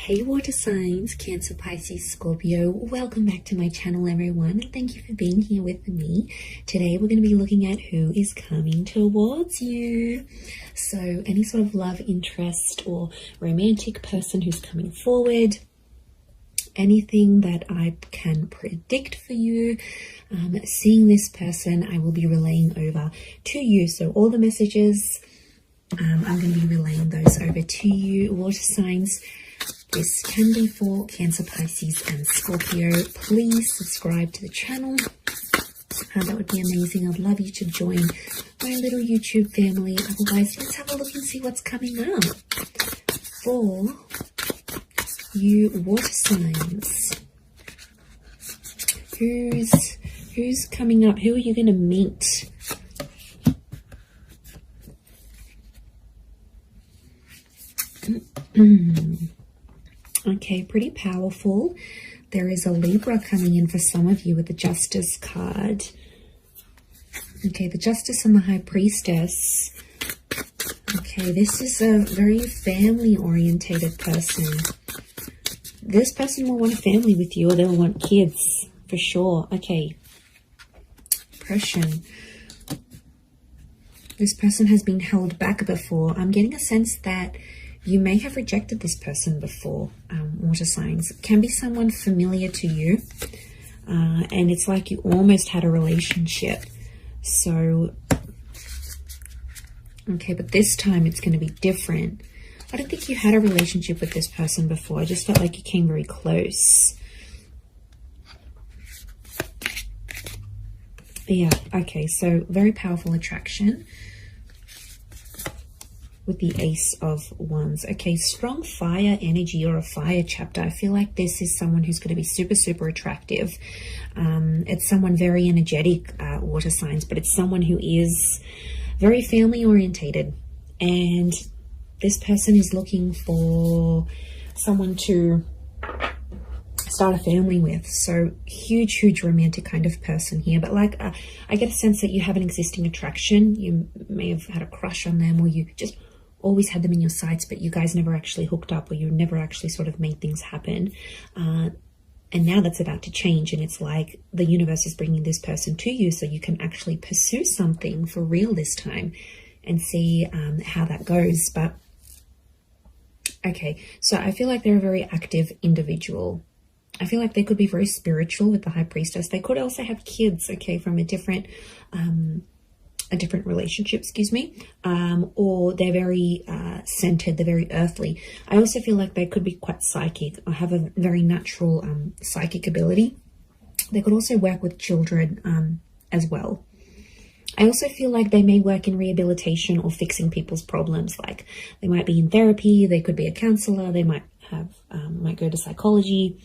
Hey water signs, Cancer, Pisces, Scorpio, welcome back to my channel everyone, and thank you for being here with me. Today we're going to be looking at who is coming towards you. So any sort of love interest or romantic person who's coming forward, anything that I can predict for you, seeing this person, I will be relaying over to you. So all the messages, I'm going to be relaying those over to you. Water signs, this can be for Cancer, Pisces and Scorpio. Please subscribe to the channel. That would be amazing. I'd love you to join my little YouTube family. Otherwise, let's have a look and see what's coming up for you water signs. Who's coming up? Who are you going to meet? Okay, pretty powerful. There is a Libra coming in for some of you with the Justice card. Okay, the Justice and the High Priestess. Okay, this is a very family-orientated person. This person will want a family with you, or they'll want kids, for sure. Okay, oppression. This person has been held back before. I'm getting a sense that you may have rejected this person before, water signs. It can be someone familiar to you, and it's like you almost had a relationship. So, okay, but this time it's going to be different. I don't think you had a relationship with this person before. I just felt like you came very close. Yeah, okay, so very powerful attraction with the Ace of Wands. Okay, strong fire energy or a fire chapter. I feel like this is someone who's going to be super, super attractive. It's someone very energetic, water signs, but it's someone who is very family orientated. And this person is looking for someone to start a family with. So huge, huge romantic kind of person here. But like, I get a sense that you have an existing attraction. You may have had a crush on them, or you just always had them in your sights, but you guys never actually hooked up, or you never actually sort of made things happen. And now that's about to change, and it's like the universe is bringing this person to you so you can actually pursue something for real this time and see how that goes. But okay, so I feel like they're a very active individual. I feel like they could be very spiritual with the High Priestess. They could also have kids, okay, from a different relationship, excuse me, or they're very centered, they're very earthly. I also feel like they could be quite psychic or have a very natural psychic ability. They could also work with children as well. I also feel like they may work in rehabilitation or fixing people's problems. Like they might be in therapy, they could be a counselor, they might have might go to psychology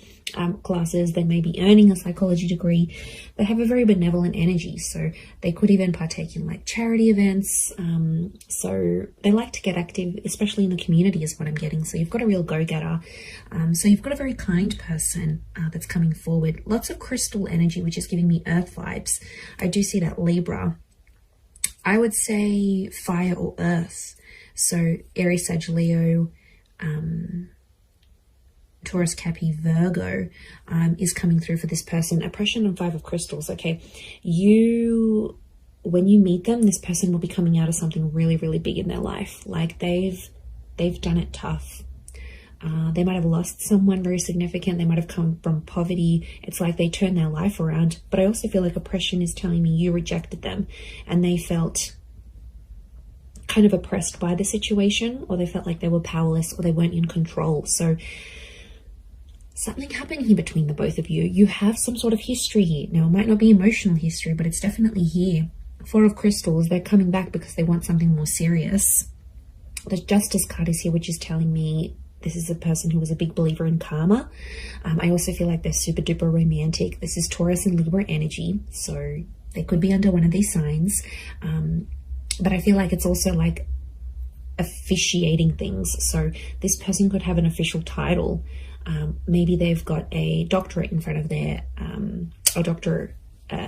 classes, they may be earning a psychology degree. They have a very benevolent energy, so they could even partake in like charity events. So they like to get active, especially in the community is what I'm getting. So you've got a real go-getter. So you've got a very kind person that's coming forward. Lots of crystal energy, which is giving me earth vibes. I do see that Libra. I would say fire or earth. So Aries, Sag, Leo, Taurus, Capi, Virgo is coming through for this person. Oppression and Five of Crystals. Okay, when you meet them, this person will be coming out of something really, really big in their life. Like they've done it tough. They might have lost someone very significant. They might have come from poverty. It's like they turned their life around. But I also feel like oppression is telling me you rejected them and they felt kind of oppressed by the situation, or they felt like they were powerless, or they weren't in control. So something happened here between the both of you. You have some sort of history here. Now, it might not be emotional history, but it's definitely here. Four of Crystals, they're coming back because they want something more serious. The Justice card is here, which is telling me this is a person who was a big believer in karma. I also feel like they're super duper romantic. This is Taurus and Libra energy, so they could be under one of these signs. But I feel like it's also like officiating things. So this person could have an official title. Maybe they've got a doctorate in front of their,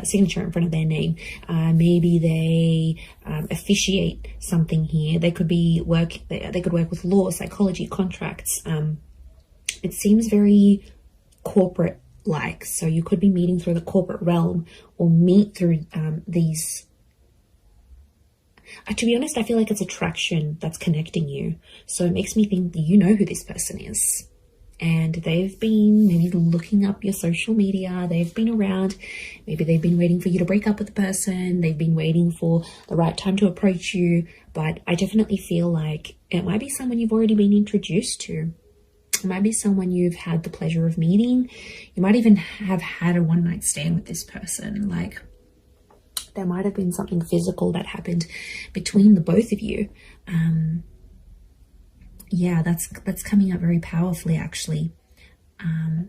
signature in front of their name. Maybe they officiate something here. They could be they could work with law, psychology, contracts. it seems very corporate like. So you could be meeting through the corporate realm, or meet through these. To be honest, I feel like it's attraction that's connecting you. So it makes me think that you know who this person is. And they've been maybe looking up your social media. They've been around. Maybe they've been waiting for you to break up with the person. They've been waiting for the right time to approach you. But I definitely feel like it might be someone you've already been introduced to. It might be someone you've had the pleasure of meeting. You might even have had a one-night stand with this person. Like, there might have been something physical that happened between the both of you. Yeah, that's coming up very powerfully, actually.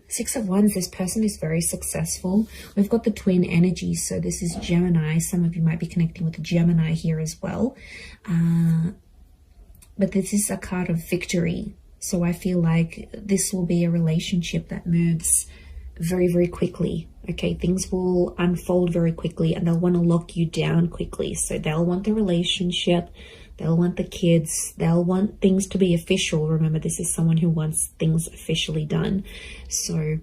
6 of Wands, this person is very successful. We've got the twin energy, so this is Gemini. Some of you might be connecting with the Gemini here as well. But this is a card of victory. So I feel like this will be a relationship that moves very, very quickly. Okay, things will unfold very quickly, and they'll want to lock you down quickly. So they'll want the relationship. They'll want the kids. They'll want things to be official. Remember, this is someone who wants things officially done. So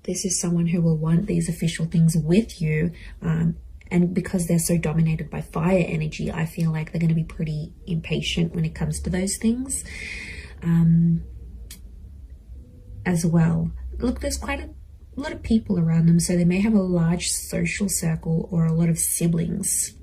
this is someone who will want these official things with you. And because they're so dominated by fire energy, I feel like they're going to be pretty impatient when it comes to those things as well. Look, there's quite a lot of people around them. So they may have a large social circle or a lot of siblings.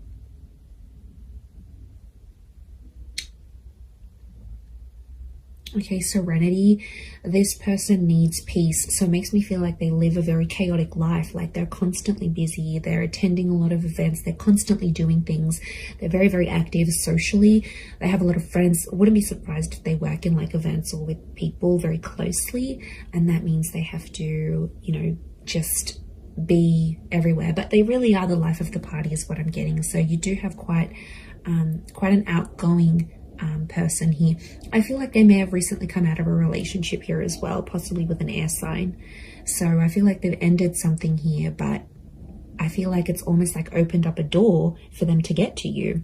Okay, serenity. This person needs peace. So it makes me feel like they live a very chaotic life. Like they're constantly busy. They're attending a lot of events. They're constantly doing things. They're very, very active socially. They have a lot of friends. I wouldn't be surprised if they work in like events or with people very closely. And that means they have to, you know, just be everywhere. But they really are the life of the party is what I'm getting. So you do have quite an outgoing person here. I feel like they may have recently come out of a relationship here as well, possibly with an air sign. So I feel like they've ended something here, but I feel like it's almost like opened up a door for them to get to you.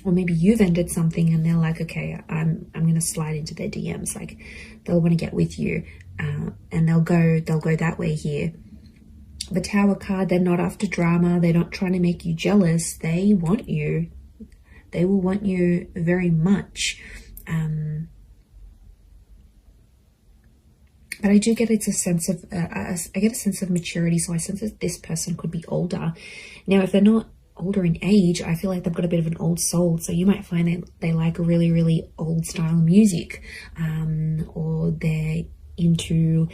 Or maybe you've ended something and they're like, okay, I'm going to slide into their DMs. Like they'll want to get with you, and they'll go that way here. The Tower card, they're not after drama. They're not trying to make you jealous. They want you. They will want you very much. But I do get it's a sense of, I get a sense of maturity. So I sense that this person could be older. Now, if they're not older in age, I feel like they've got a bit of an old soul. So you might find that they like really, really old style music, or they're into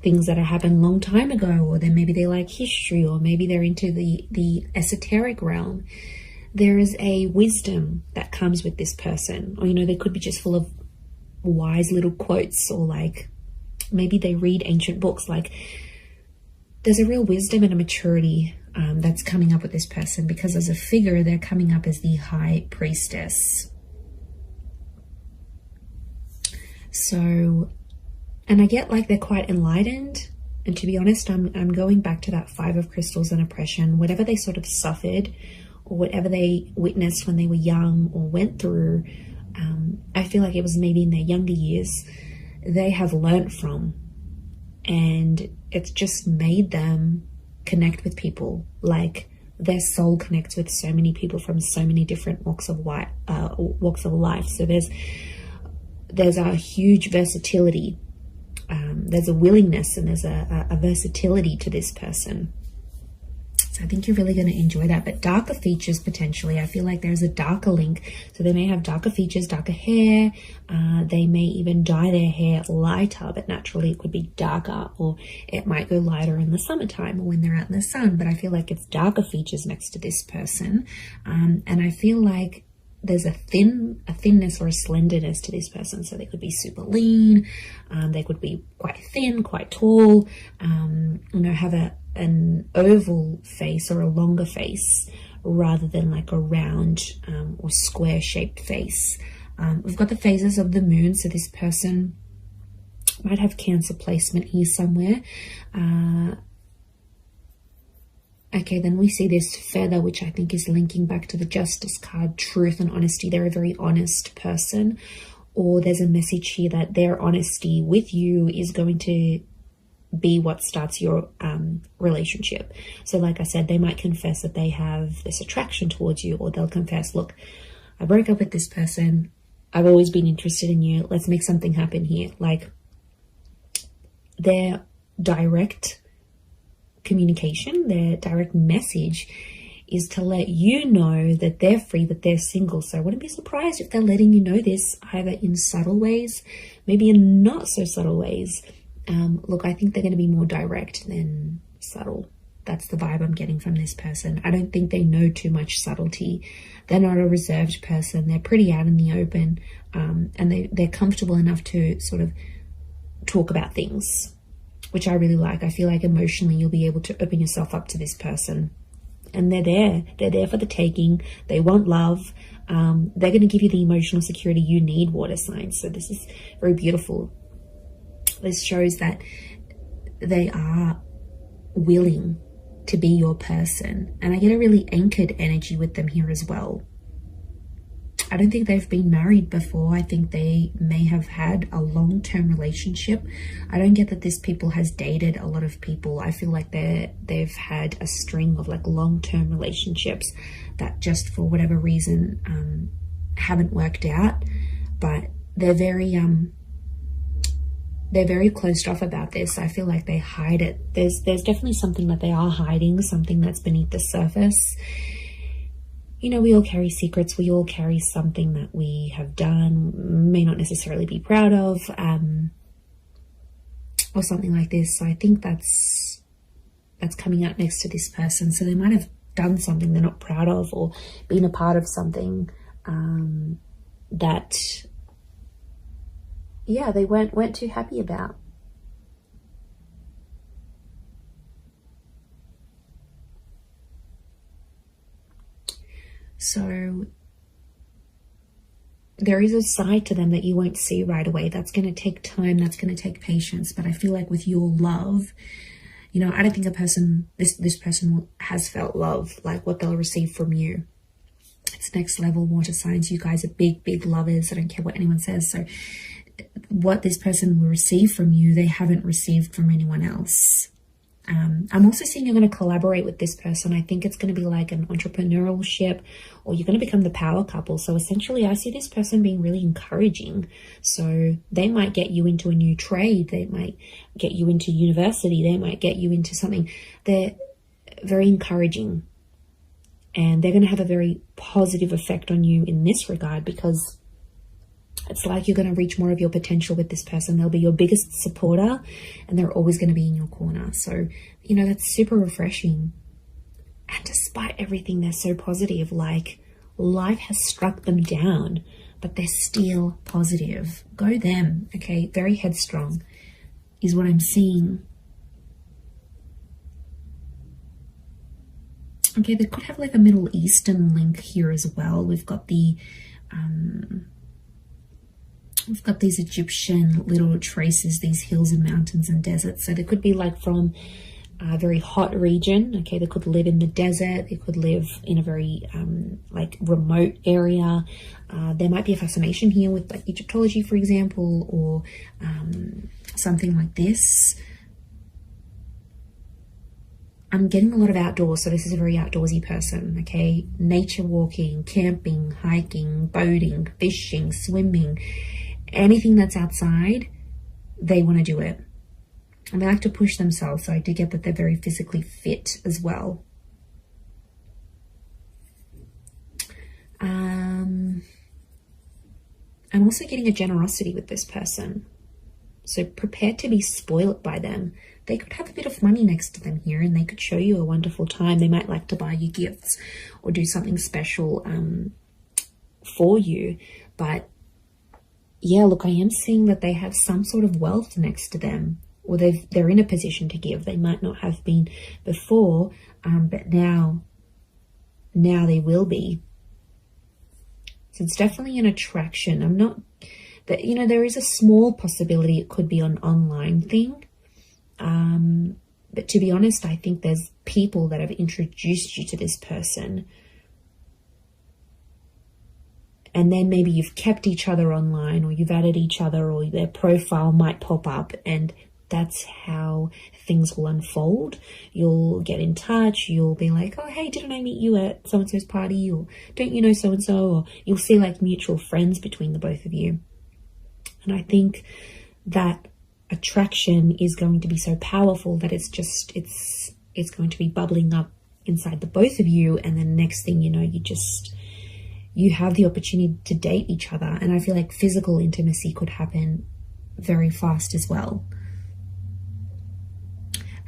things that happened a long time ago, or then maybe they like history, or maybe they're into the esoteric realm. There is a wisdom that comes with this person, or, you know, they could be just full of wise little quotes, or like maybe they read ancient books. Like there's a real wisdom and a maturity that's coming up with this person, because as a figure, they're coming up as the High Priestess. So, and I get like they're quite enlightened. And to be honest, I'm going back to that 5 of Crystals and oppression, whatever they sort of suffered, or whatever they witnessed when they were young or went through, I feel like it was maybe in their younger years, they have learnt from. And it's just made them connect with people. Like their soul connects with so many people from so many different walks of life. So there's a huge versatility. There's a willingness and there's a versatility to this person. So I think you're really going to enjoy that. But darker features, potentially, I feel like there's a darker link. So they may have darker features, darker hair. They may even dye their hair lighter, but naturally it could be darker, or it might go lighter in the summertime or when they're out in the sun. But I feel like it's darker features next to this person. And I feel like there's a thinness or a slenderness to this person. So they could be super lean. They could be quite thin, quite tall, you know, have an oval face or a longer face rather than like a round or square shaped face. We've got the phases of the moon. So this person might have Cancer placement here somewhere. Okay, then we see this feather, which I think is linking back to the Justice card, truth and honesty. They're a very honest person. or there's a message here that their honesty with you is going to be what starts your relationship. So like I said, they might confess that they have this attraction towards you, or they'll confess, look, I broke up with this person, I've always been interested in you, let's make something happen here. Like, their direct communication, their direct message is to let you know that they're free, that they're single. So I wouldn't be surprised if they're letting you know this, either in subtle ways, maybe in not so subtle ways. Look, I think they're going to be more direct than subtle. That's the vibe I'm getting from this person. I don't think they know too much subtlety. They're not a reserved person. They're pretty out in the open, and they're comfortable enough to sort of talk about things, which I really like. I feel like emotionally you'll be able to open yourself up to this person. And they're there for the taking. They want love. They're going to give you the emotional security you need, water signs. So this is very beautiful. This shows that they are willing to be your person. And I get a really anchored energy with them here as well. I don't think they've been married before. I think they may have had a long-term relationship. I don't get that this people has dated a lot of people. I feel like they've had a string of like long-term relationships that just for whatever reason haven't worked out. But they're very closed off about this. I feel like they hide it. There's definitely something that they are hiding, something that's beneath the surface. You know, we all carry secrets. We all carry something that we have done, may not necessarily be proud of, or something like this. So I think that's coming out next to this person. So they might have done something they're not proud of, or been a part of something that, yeah, they weren't too happy about. So there is a side to them that you won't see right away. That's going to take time. That's going to take patience. But I feel like with your love, you know, I don't think this person has felt love like what they'll receive from you. It's next level, water signs. You guys are big, big lovers. I don't care what anyone says. So what this person will receive from you, they haven't received from anyone else. I'm also seeing you're going to collaborate with this person. I think it's going to be like an entrepreneurial ship, or you're going to become the power couple. So essentially, I see this person being really encouraging. So they might get you into a new trade. They might get you into university. They might get you into something. They're very encouraging. And they're going to have a very positive effect on you in this regard, because it's like you're going to reach more of your potential with this person. They'll be your biggest supporter, and they're always going to be in your corner. So, you know, that's super refreshing. And despite everything, they're so positive. Like, life has struck them down, but they're still positive. Go them, okay? Very headstrong is what I'm seeing. Okay, they could have like a Middle Eastern link here as well. We've got the... We've got these Egyptian little traces, these hills and mountains and deserts. So they could be like from a very hot region. Okay, they could live in the desert. They could live in a very like remote area. There might be a fascination here with like Egyptology, for example, or something like this. I'm getting a lot of outdoors, so this is a very outdoorsy person, okay? Nature walking, camping, hiking, boating, fishing, swimming. Anything that's outside, they want to do it. And they like to push themselves, so I do get that they're very physically fit as well. I'm also getting a generosity with this person. So prepare to be spoiled by them. They could have a bit of money next to them here, and they could show you a wonderful time. They might like to buy you gifts or do something special for you. But yeah, look, I am seeing that they have some sort of wealth next to them, or they're in a position to give. They might not have been before, but now they will be. So it's definitely an attraction. I'm not, that, you know, there is a small possibility it could be an online thing. But to be honest, I think there's people that have introduced you to this person. and then maybe you've kept each other online, or you've added each other, or their profile might pop up, and that's how things will unfold. You'll get in touch, you'll be like, oh hey, didn't I meet you at so-and-so's party, or don't you know so-and-so, or you'll see like mutual friends between the both of you. And I think that attraction is going to be so powerful that it's going to be bubbling up inside the both of you, and then next thing you know, you have the opportunity to date each other. And I feel like physical intimacy could happen very fast as well.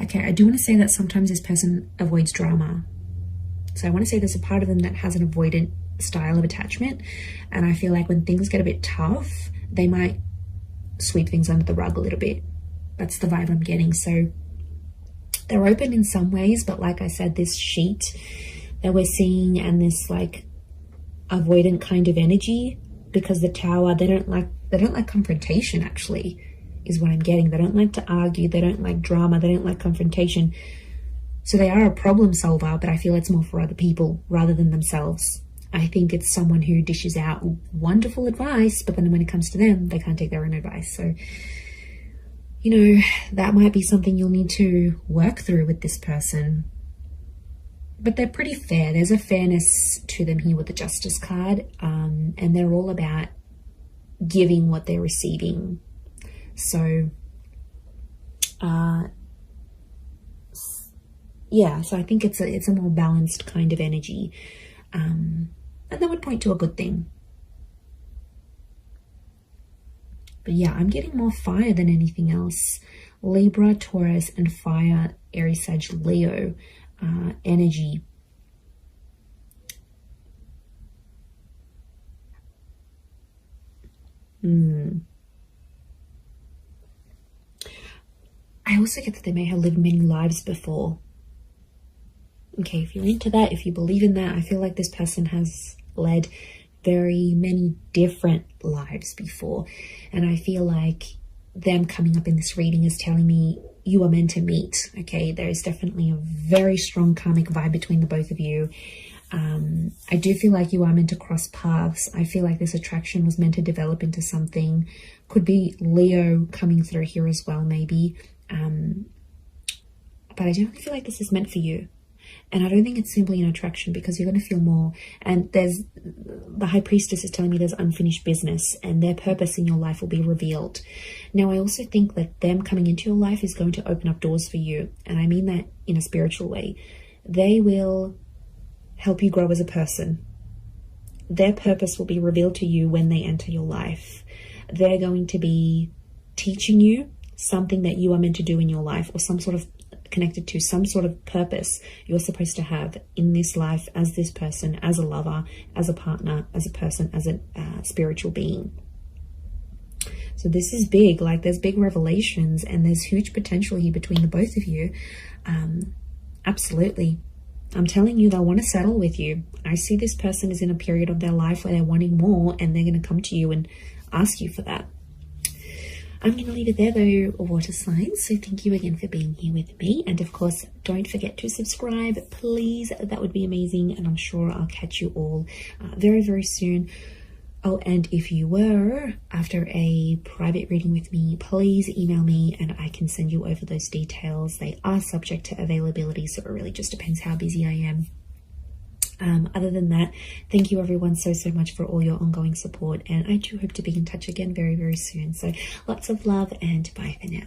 Okay, I do want to say that sometimes this person avoids drama. So I want to say there's a part of them that has an avoidant style of attachment, and I feel like when things get a bit tough, they might sweep things under the rug a little bit. That's the vibe I'm getting. So they're open in some ways, but like I said, this sheet that we're seeing and this like avoidant kind of energy, because the Tower, they don't like confrontation, actually, is what I'm getting. They don't like to argue, they don't like drama, they don't like confrontation. So they are a problem solver, but I feel it's more for other people rather than themselves. I think it's someone who dishes out wonderful advice, but then when it comes to them, they can't take their own advice. So, you know, that might be something you'll need to work through with this person. But they're pretty fair. There's a fairness to them here with the Justice card, and they're all about giving what they're receiving. So, yeah, so I think it's a more balanced kind of energy. And that would point to a good thing. But yeah, I'm getting more fire than anything else. Libra, Taurus, and fire, Aries, Sag, Leo energy. I also get that they may have lived many lives before. Okay, if you're into that, if you believe in that, I feel like this person has led very many different lives before. And I feel like them coming up in this reading is telling me you are meant to meet. Okay, there is definitely a very strong karmic vibe between the both of you. I do feel like you are meant to cross paths. I feel like this attraction was meant to develop into something. Could be Leo coming through here as well, maybe. But I don't feel like this is meant for you. And I don't think it's simply an attraction, because you're going to feel more. And the High Priestess is telling me there's unfinished business, and their purpose in your life will be revealed. Now, I also think that them coming into your life is going to open up doors for you. And I mean that in a spiritual way. They will help you grow as a person. Their purpose will be revealed to you when they enter your life. They're going to be teaching you something that you are meant to do in your life, or some sort of connected to some sort of purpose you're supposed to have in this life as this person, as a lover, as a partner, as a person, as a spiritual being. So this is big. Like, there's big revelations, and there's huge potential here between the both of you. Absolutely. I'm telling you, they'll want to settle with you. I see this person is in a period of their life where they're wanting more, and they're going to come to you and ask you for that. I'm going to leave it there though, water signs. So thank you again for being here with me. And of course, don't forget to subscribe, please. That would be amazing. And I'm sure I'll catch you all very, very soon. Oh, and if you were after a private reading with me, please email me and I can send you over those details. They are subject to availability, so it really just depends how busy I am. Other than that, thank you everyone so much for all your ongoing support, and I do hope to be in touch again very, very soon. So lots of love, and bye for now.